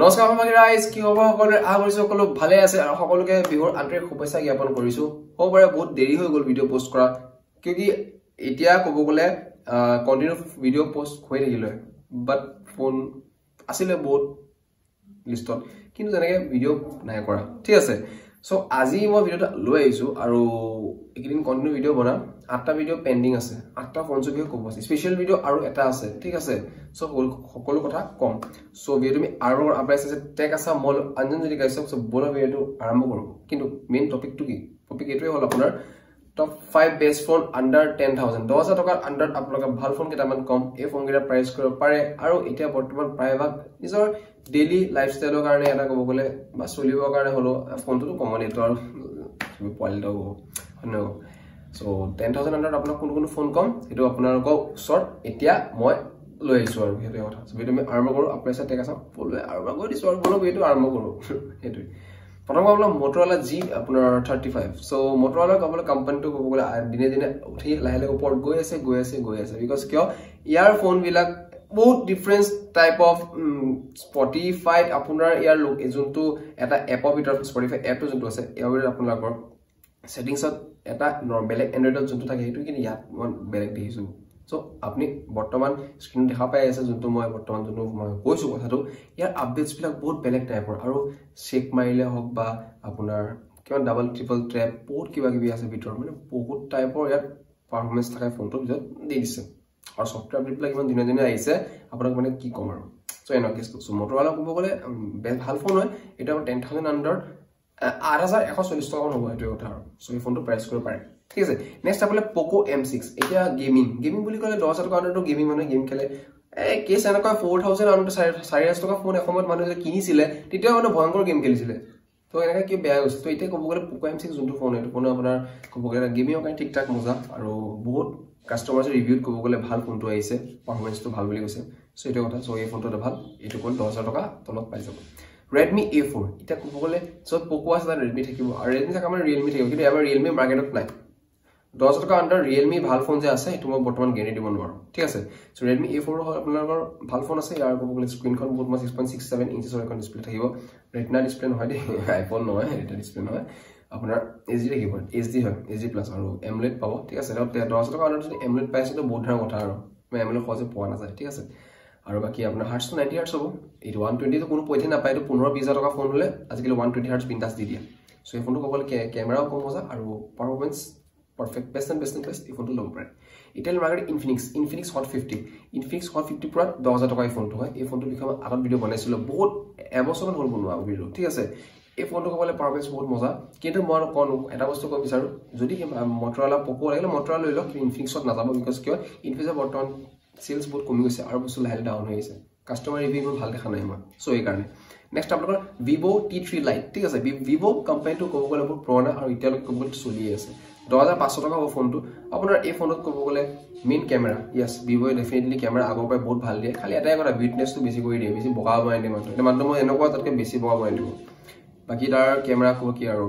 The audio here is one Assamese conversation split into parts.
নমস্কাৰ মাগি ৰাইজ কি হ'ব সকলোৰে আহৰিছো সকলো ভালে আছে আৰু সকলোকে বিহুৰ আন্তৰিক শুভেচ্ছা জ্ঞাপন কৰিছো হ'বৰে বহুত দেৰি হৈ গল ভিডিও পোষ্ট কৰা কিউকি এতিয়া ক'ব গলে কন্টিনিউ ভিডিও পোষ্ট হৈ থাকিলে বাট ফোন আসিলে বহুত লিষ্টত কিন্তু তেনেকে ভিডিও নাই কৰা ঠিক আছে সো আজি মই ভিডিওটা লৈ আইছো আৰু একদিন কন্টিনিউ ভিডিও বনা 8টা ভিডিও পেন্ডিং আছে 8টা ফোন ছবি কব আছে স্পেশাল ভিডিও আৰু এটা আছে ঠিক আছে সো সকলো কথা কম সো ভিডিও তুমি আৰু আপডেট আছে টেক আছে মল অঞ্জন যদি গাইছ সো বলা ভিডিওটো আৰম্ভ কৰো কিন্তু মেইন টপিকটো কি টপিক এটোই হল আপোনাৰ টপ 5 বেস্ট ফোন আন্ডাৰ 10000 10000 টকাৰ আন্ডাৰ আপোনালোকে ভাল ফোন কেটামান কম এই ফোন কেটা প্ৰাইস কৰিব পাৰে আৰু এতিয়া বৰ্তমান প্ৰায়ভাগ নিজৰ ডেইলি লাইফষ্টাইলৰ কাৰণে এটা ক'ব গলে বা চলিবৰ কাৰণে হলো ফোনটো কমন এটো আৰু পোৱালিটো হনো সো 10000 আন্ডাৰ আপোনাক কোন ফোন কম এটো আপোনালোকৰ শৰ্ট এতিয়া মই লৈ আইছো আৰু হেতু কথা সো ভিডিও আমি আৰম্ভ কৰো আপোনাৰ সাথে টেক আছে বলে আৰম্ভ কৰি দিছো আৰু বলো ভিডিও আৰম্ভ কৰো হেতু প্ৰথম আমৰা Motorola G আপোনাৰ 35 সো Motorola কবলে কোম্পানীটো কবলে দিনে দিনে উঠি লাহে ওপৰত গৈ আছে বিকজ কিয় ইয়াৰ ফোন বিলাক বহুত ডিফাৰেন্স টাইপ অফ Spotify আপোনাৰ ইয়াৰ লুক এজনটো এটা এপৰ ভিতৰত Spotify এপটো যোনটো আছে ইয়াৰ আপোনালোকৰ সেটিংছত এটা বেলেগ এন্ড্ৰইডত যোনটো থাকে হেতু কিন্তু ইয়াত মই বেলেগ দেখিছো সো আপনি বৰ্তমান স্ক্ৰিন দেখা পাই আছে যোনটো মই বৰ্তমান যোনটো মই কৈছো কথাটো ইয়াৰ আপডেটস বিলাক বহুত বেলেগ টাইপৰ আৰু চেক মাৰিলে হক বা আপোনাৰ কিমান ডাবল ট্ৰিপল ট্ৰেপ বহুত কিবা কিবি আছে ভিতৰত মানে বহুত টাইপৰ ইয়াত পাৰফৰম্যান্স থাকে ফোনটো ভিতৰত দি দিছে আৰু সফটওয়্যাৰ আপডেট বিলাক ইমান দিনে দিনে আহিছে আপোনাক মানে কি কম আৰু সো এনো কেছটো সো Motorola ক'ব গলে ভাল ফোন হয় এটা 10000 আন্ডাৰ 8140 টকা হ'ব এটো কথা আৰু সো এই ফোনটো প্ৰাইস কৰিব পাৰে ঠিক আছে নেক্সট আপলে Poco M6 এটা গেমিং বুলি কলে 10000 টকা আন্ডাৰটো গেমিং মানে গেম খেলে কেছ এনেকা 4000 আন্ডাৰ 4000 টকা ফোন এসময়ত মানুহে কিনিছিলে তেতিয়া মানে ভয়ংকৰ গেম খেলিছিলে তো এনেকা কি বেয়া হৈছে তো এতিয়া ক'ব গলে Poco M6 যোনটো ফোন এটো ফোন আপোনাৰ ক'ব গলে গেমিং কাৰণে ঠিক ঠাক মজা আৰু বহুত কাস্টমাৰছ ৰিভিউত ক'ব গলে ভাল ফোনটো আহিছে পাৰফৰম্যান্সটো ভাল বুলি কৈছে সো এটো কথা সো এই ফোনটো ভাল এটো কোন 10000 টকা তলত পাই যাব Redmi A4 এটা ক'ব গলে সো Poco আছে তাৰ Redmi থাকিব আৰু Redmi থাকা মানে Realme থাকিব কিন্তু এবাৰ Realme মাৰ্কেটত নাই 10000 টকা আন্ডাৰ Realme ভাল ফোন যে আছে এটো মই বৰ্তমান গ্যাৰান্টি দিব নোৱাৰো ঠিক আছে সো Redmi A4 আপোনালোকৰ ভাল ফোন আছে ইয়াৰ ক'ব গলে স্ক্ৰিনখন বহুত 6.67 ইঞ্চৰ এখন ডিসপ্লে থাকিব Retina ডিসপ্লে নহয় দে iPhone নহয় এটা ডিসপ্লে নহয় আপোনাৰ HD থাকিব HD হয় HD প্লাস আৰু AMOLED পাব ঠিক আছে 10000 টকা আন্ডাৰ যদি AMOLED পাইছে তো বহুত ডাঙৰ কথা আৰু মই AMOLED খোজে পোৱা নাযায় ঠিক আছে আৰু বাকি আপোনাৰ হাৰ্টছ 90 হাৰ্টছ হ'ব এই 120 তো কোনো পইতে নাপায় তো 15-20 টকা ফোন হলে আজিকালি 120 হাৰ্টছ বিন্দাস দি দিয়া সো এই ফোনটো ক'বলে ক্যামেৰাও কম মজা আৰু পাৰফৰম্যান্স perfect best এই ফোনটো লব পাৰে ইটেল মাৰ্কেট Infinix Hot 50 পুৰা 10000 টকা এই ফোনটো হয় এই ফোনটো বিষয়ে আগত ভিডিও বনাইছিল বহুত এবছৰমান হল বনোৱা ভিডিও ঠিক আছে এই ফোনটো ক'বলে পাৰফৰম্যান্স বহুত মজা কিন্তু মই কোন এটা বস্তু কৈ বিচাৰো যদি Motorola Poco লাগিলে Motorola লৈ লওক Infinixত নাযাব বিকজ কিয় Infinixৰ বৰ্তমান সেলস বহুত কমি গৈছে আৰু বস্তু লাহে ডাউন হৈ আছে কাস্টমাৰ ৰিভিউ ভাল দেখা নাই মই সো এই কাৰণে নেক্সট আপোনালোকৰ Vivo T3 Lite ঠিক আছে Vivo কোম্পানীটো ক'ব গলে বহুত পুৰণা আৰু এতিয়ালৈকে ক'ব গলে চলি আছে 2500 টকা হ'ব ফোনটো আপোনাৰ এই ফোনত ক'ব গলে main camera yes Vivo definitely camera আগৰ পৰা বহুত ভাল দিয়ে খালি এটাই কথা ব্ৰাইটনেছটো বেছি কৰি দিয়ে বেছি বগা বনাই দিয়ে মানে মই এনেকুৱা তাতকে বেছি বগা বনাই দিব বাকি তাৰ ক্যামেৰা কো কি আৰু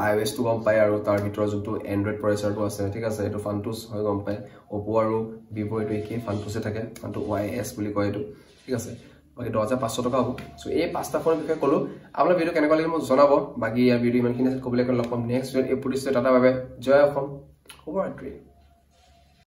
iOS টো গম পায় আৰু তাৰ ভিতৰত যোনটো Android প্ৰচেছৰটো আছে ঠিক আছে এটো Fantus হয় গম পায় Oppo আৰু Vivo এটো একে Fantus থাকে Fantus YS বুলি কয় এটো ঠিক আছে বাকি 12500 টকা হ'ব সো এই পাঁচটা ফোনৰ বিষয়ে কলো আপোনাৰ ভিডিও কেনেকুৱা লাগিল মোক জনাব বাকি ইয়াৰ ভিডিও ইমানখিনি আছে কবলে লগ পাম নেক্সট ভিডিও এই পুলিচে টাটা বাবে জয় অসম শুভৰাত্ৰি